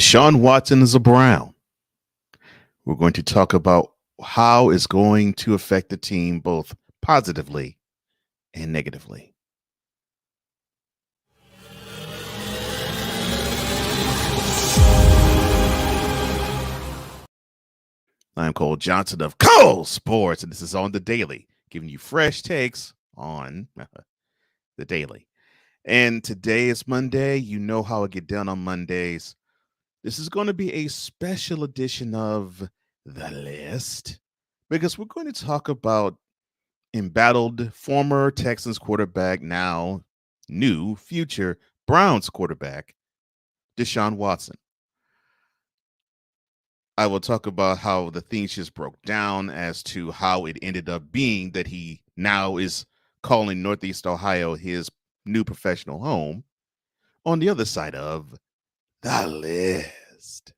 Deshaun Watson is a Brown. We're going to talk about how it's going to affect the team both positively and negatively. I'm Cole Johnson of Cole Sports, and this is on the Daily, giving you fresh takes on the Daily. And today is Monday. You know how I get down on Mondays. This is going to be a special edition of The List because we're going to talk about embattled former Texans quarterback, now new future Browns quarterback, Deshaun Watson. I will talk about how the things just broke down as to how it ended up being that he now is calling Northeast Ohio his new professional home on the other side of The List.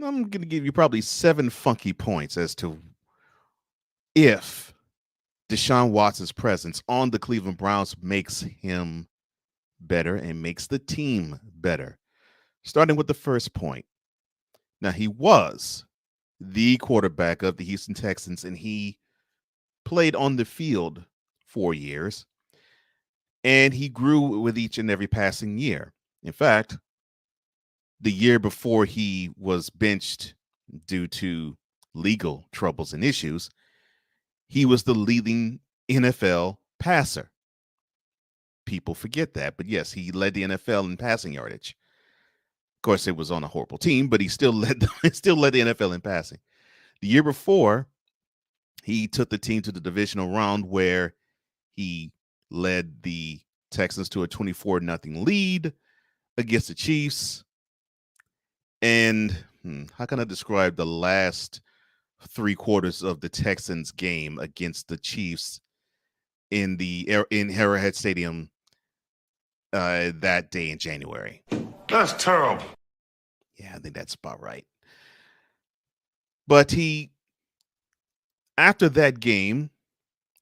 I'm going to give you probably 7 funky points as to if Deshaun Watson's presence on the Cleveland Browns makes him better and makes the team better. Starting with the first point. Now, he was the quarterback of the Houston Texans, and he played on the field 4 years, and he grew with each and every passing year. In fact, the year before he was benched due to legal troubles and issues, he was the leading NFL passer. People forget that, but yes, he led the NFL in passing yardage. Of course, it was on a horrible team, but he still led the NFL in passing. The year before, he took the team to the divisional round where he led the Texans to a 24-0 lead against the Chiefs. And how can I describe the last 3 quarters of the Texans game against the Chiefs in Arrowhead Stadium that day in January? That's terrible. Yeah, I think that's about right. But he, after that game,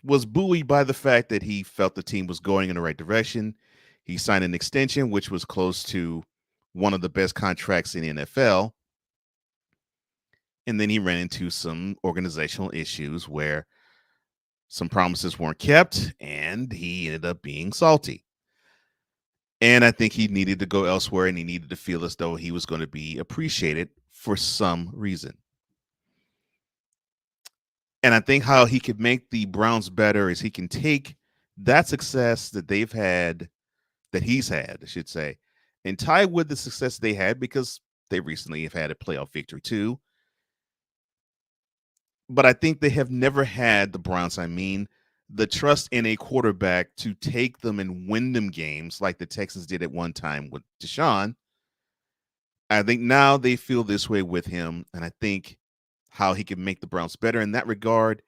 was buoyed by the fact that he felt the team was going in the right direction. He signed an extension, which was close to one of the best contracts in the NFL. And then he ran into some organizational issues where some promises weren't kept, and he ended up being salty. And I think he needed to go elsewhere, and he needed to feel as though he was going to be appreciated for some reason. And I think how he could make the Browns better is he can take that success that they've had, that he's had, I should say, and tie with the success they had because they recently have had a playoff victory too. But I think they have never had, the Browns, the trust in a quarterback to take them and win them games like the Texans did at one time with Deshaun. I think now they feel this way with him, and I think how he can make the Browns better in that regard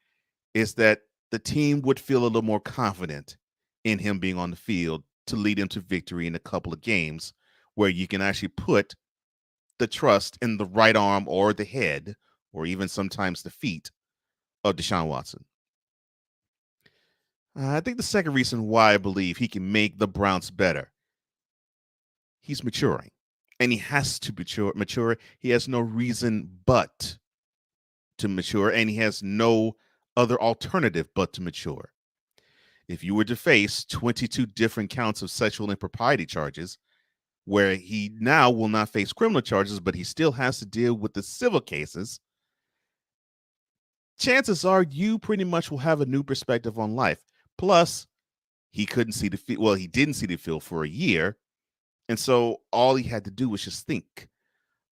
is that the team would feel a little more confident in him being on the field to lead him to victory in a couple of games where you can actually put the trust in the right arm or the head or even sometimes the feet of Deshaun Watson. I think the second reason why I believe he can make the Browns better, he's maturing, and he has to mature. He has no reason but to mature, and he has no other alternative but to mature. If you were to face 22 different counts of sexual impropriety charges, where he now will not face criminal charges, but he still has to deal with the civil cases, chances are you pretty much will have a new perspective on life. Plus, he couldn't see the field. Well, he didn't see the field for a year. And so all he had to do was just think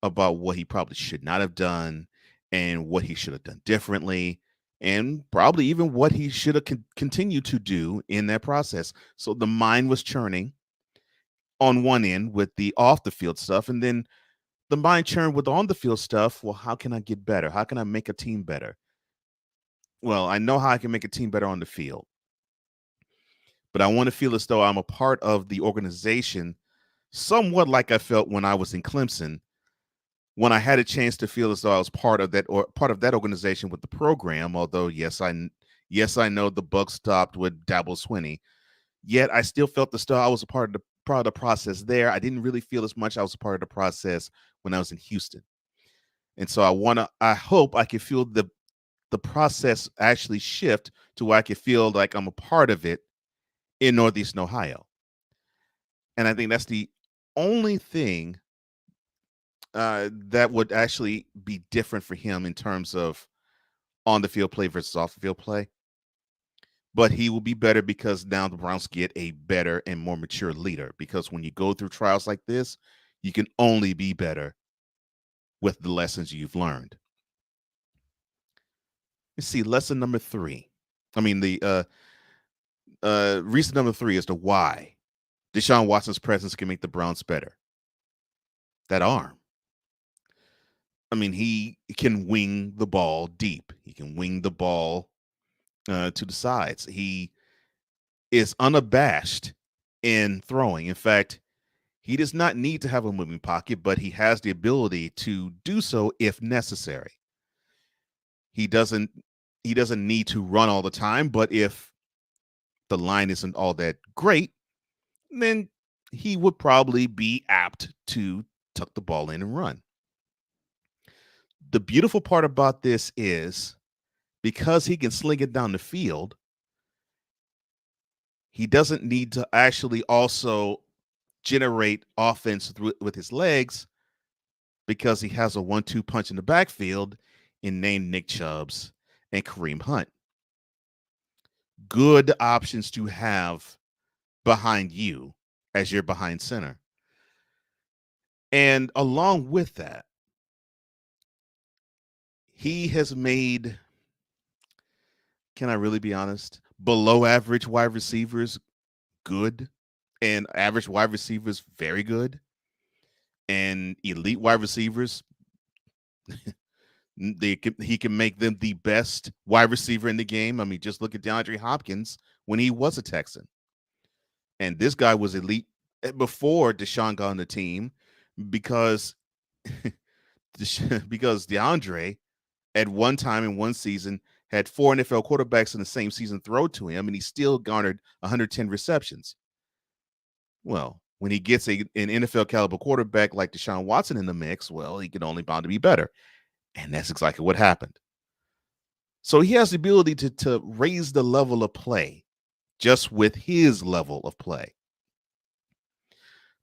about what he probably should not have done and what he should have done differently, and probably even what he should have continued to do in that process. So the mind was churning on one end with the off the field stuff, and then the mind churned with on the field stuff. Well, how can I get better? How can I make a team better? Well, I know how I can make a team better on the field, but I want to feel as though I'm a part of the organization, somewhat like I felt when I was in Clemson, when I had a chance to feel as though I was part of that organization with the program. Although, yes, Yes, I know the buck stopped with Dabble Swinney. Yet I still felt the star. I was a part of the process there. I didn't really feel as much. I was a part of the process when I was in Houston. And so I hope I can feel the process actually shift to where I can feel like I'm a part of it in Northeastern Ohio. And I think that's the only thing that would actually be different for him in terms of on the field play versus off the field play. But he will be better because now the Browns get a better and more mature leader. Because when you go through trials like this, you can only be better with the lessons you've learned. Let's see, lesson number 3. I mean, the reason number 3 is the why Deshaun Watson's presence can make the Browns better. That arm. I mean, he can wing the ball deep. He can wing the ball to the sides. He is unabashed in throwing. In fact, he does not need to have a moving pocket, but he has the ability to do so if necessary. He doesn't need to run all the time, but if the line isn't all that great, then he would probably be apt to tuck the ball in and run. The beautiful part about this is because he can sling it down the field, he doesn't need to actually also generate offense with his legs because he has a 1-2 punch in the backfield in named Nick Chubbs and Kareem Hunt. Good options to have behind you as you're behind center. And along with that, he has made, can I really be honest, below average wide receivers good and average wide receivers very good and elite wide receivers he can make them the best wide receiver in the game. I mean, just look at DeAndre Hopkins when he was a Texan. And this guy was elite before Deshaun got on the team because because DeAndre at one time in one season had 4 NFL quarterbacks in the same season throw to him, and he still garnered 110 receptions. Well, when he gets an NFL caliber quarterback like Deshaun Watson in the mix, well, he can only bound to be better. And that's exactly what happened. So he has the ability to raise the level of play just with his level of play.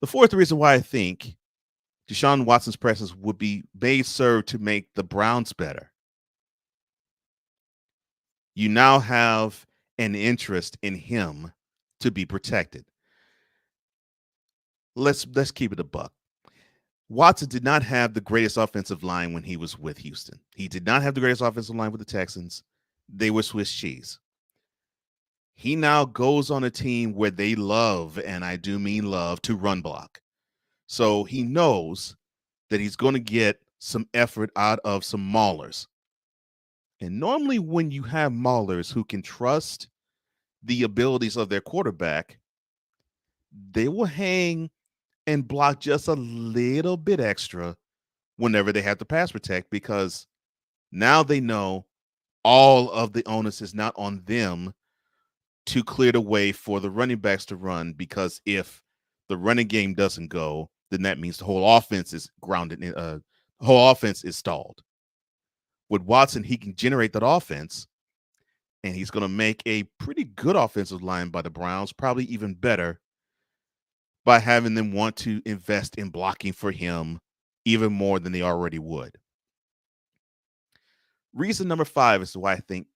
The fourth reason why I think Deshaun Watson's presence may serve to make the Browns better. You now have an interest in him to be protected. Let's keep it a buck. Watson did not have the greatest offensive line when he was with Houston. He did not have the greatest offensive line with the Texans. They were Swiss cheese. He now goes on a team where they love, and I do mean love, to run block. So he knows that he's going to get some effort out of some maulers. And normally when you have maulers who can trust the abilities of their quarterback, they will hang and block just a little bit extra whenever they have to pass protect because now they know all of the onus is not on them to clear the way for the running backs to run because if the running game doesn't go, then that means the whole offense is grounded. The whole offense is stalled. With Watson, he can generate that offense, and he's going to make a pretty good offensive line by the Browns, probably even better by having them want to invest in blocking for him even more than they already would. Reason number 5 is why I think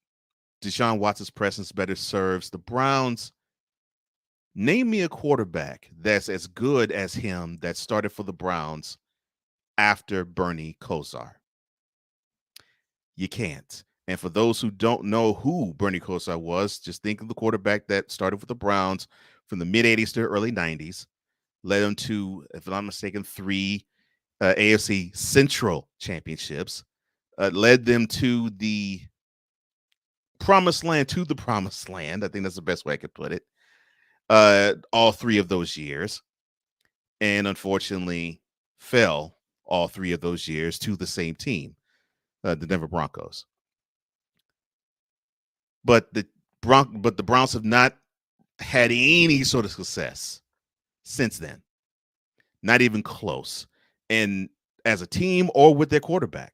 Deshaun Watson's presence better serves the Browns. Name me a quarterback that's as good as him that started for the Browns after Bernie Kosar. You can't. And for those who don't know who Bernie Kosar was, just think of the quarterback that started with the Browns from the mid 80s to early 90s, led them to, if I'm not mistaken, 3 AFC Central championships, led them to the promised land, I think that's the best way I could put it. All 3 of those years, and unfortunately fell all 3 of those years to the same team, the Denver Broncos. But the Browns have not had any sort of success since then. Not even close. And as a team or with their quarterback.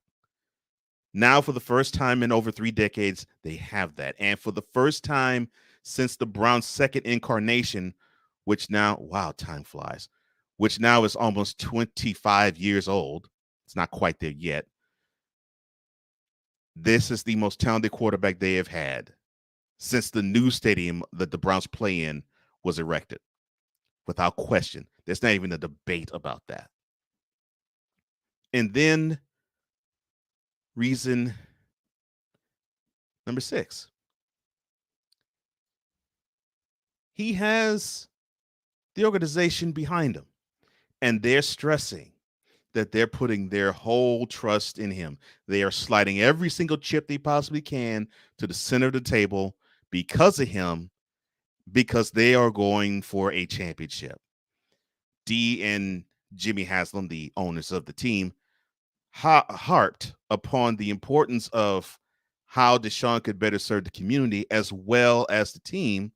Now, for the first time in over 3 decades, they have that. And for the first time since the Browns' second incarnation, which now, wow, time flies, which now is almost 25 years old. It's not quite there yet. This is the most talented quarterback they have had since the new stadium that the Browns play in was erected. Without question. There's not even a debate about that. And then reason number 6. He has the organization behind him, and they're stressing that they're putting their whole trust in him. They are sliding every single chip they possibly can to the center of the table because of him, because they are going for a championship. Dee and Jimmy Haslam, the owners of the team, harped upon the importance of how Deshaun could better serve the community as well as the team,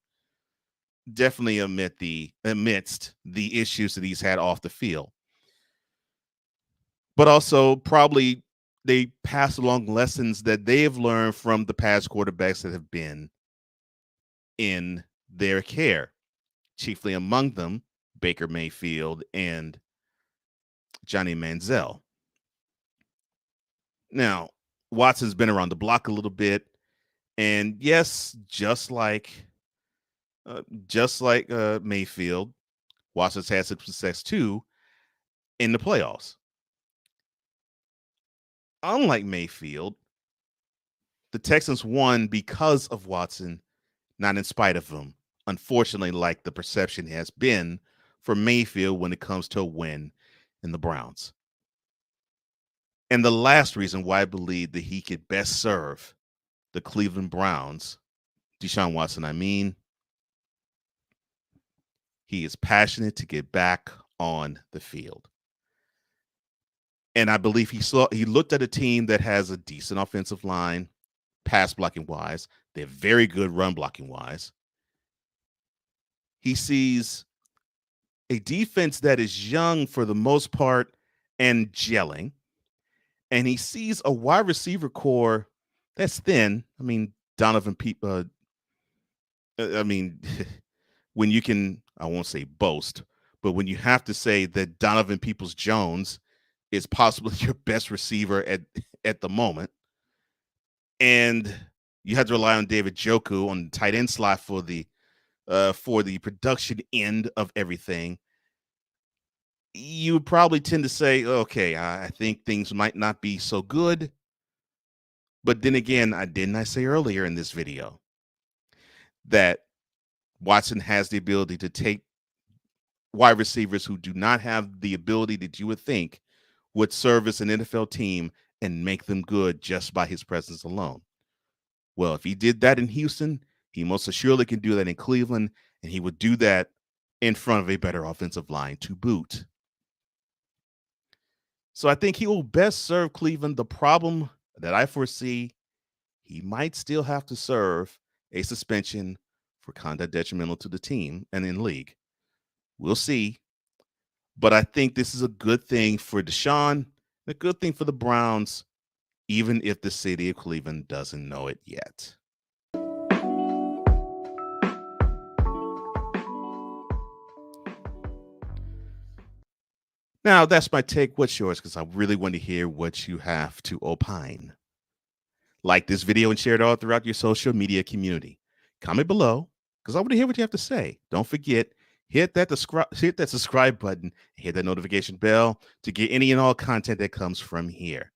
definitely amidst the issues that he's had off the field. But also probably they pass along lessons that they have learned from the past quarterbacks that have been in their care, chiefly among them Baker Mayfield and Johnny Manziel. Now, Watson's been around the block a little bit, and yes, just like Mayfield, Watson's had some success too in the playoffs. Unlike Mayfield, the Texans won because of Watson, not in spite of him. Unfortunately, like the perception has been for Mayfield when it comes to a win in the Browns. And the last reason why I believe that he could best serve the Cleveland Browns, Deshaun Watson, I mean, he is passionate to get back on the field. And I believe he looked at a team that has a decent offensive line, pass blocking wise. They're very good run blocking wise. He sees a defense that is young for the most part and gelling. And he sees a wide receiver core that's thin. I mean, when you can, I won't say boast, but when you have to say that Donovan Peoples-Jones is possibly your best receiver at the moment, and you have to rely on David Njoku on the tight end slot for the production end of everything, you would probably tend to say, okay, I think things might not be so good. But then again, I say earlier in this video that Watson has the ability to take wide receivers who do not have the ability that you would think would service an NFL team and make them good just by his presence alone. Well, if he did that in Houston, he most assuredly can do that in Cleveland, and he would do that in front of a better offensive line to boot. So I think he will best serve Cleveland. The problem that I foresee, he might still have to serve a suspension for conduct detrimental to the team and in league. We'll see. But I think this is a good thing for Deshaun, a good thing for the Browns, even if the city of Cleveland doesn't know it yet. Now, that's my take. What's yours? Because I really want to hear what you have to opine. Like this video and share it all throughout your social media community. Comment below, because I want to hear what you have to say. Don't forget, hit that subscribe button, hit that notification bell to get any and all content that comes from here.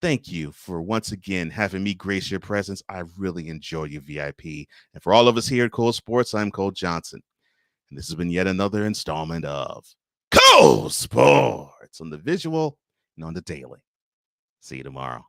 Thank you for once again having me grace your presence. I really enjoy you, VIP. And for all of us here at Cole Sports, I'm Cole Johnson. And this has been yet another installment of Cole Sports on the visual and on the daily. See you tomorrow.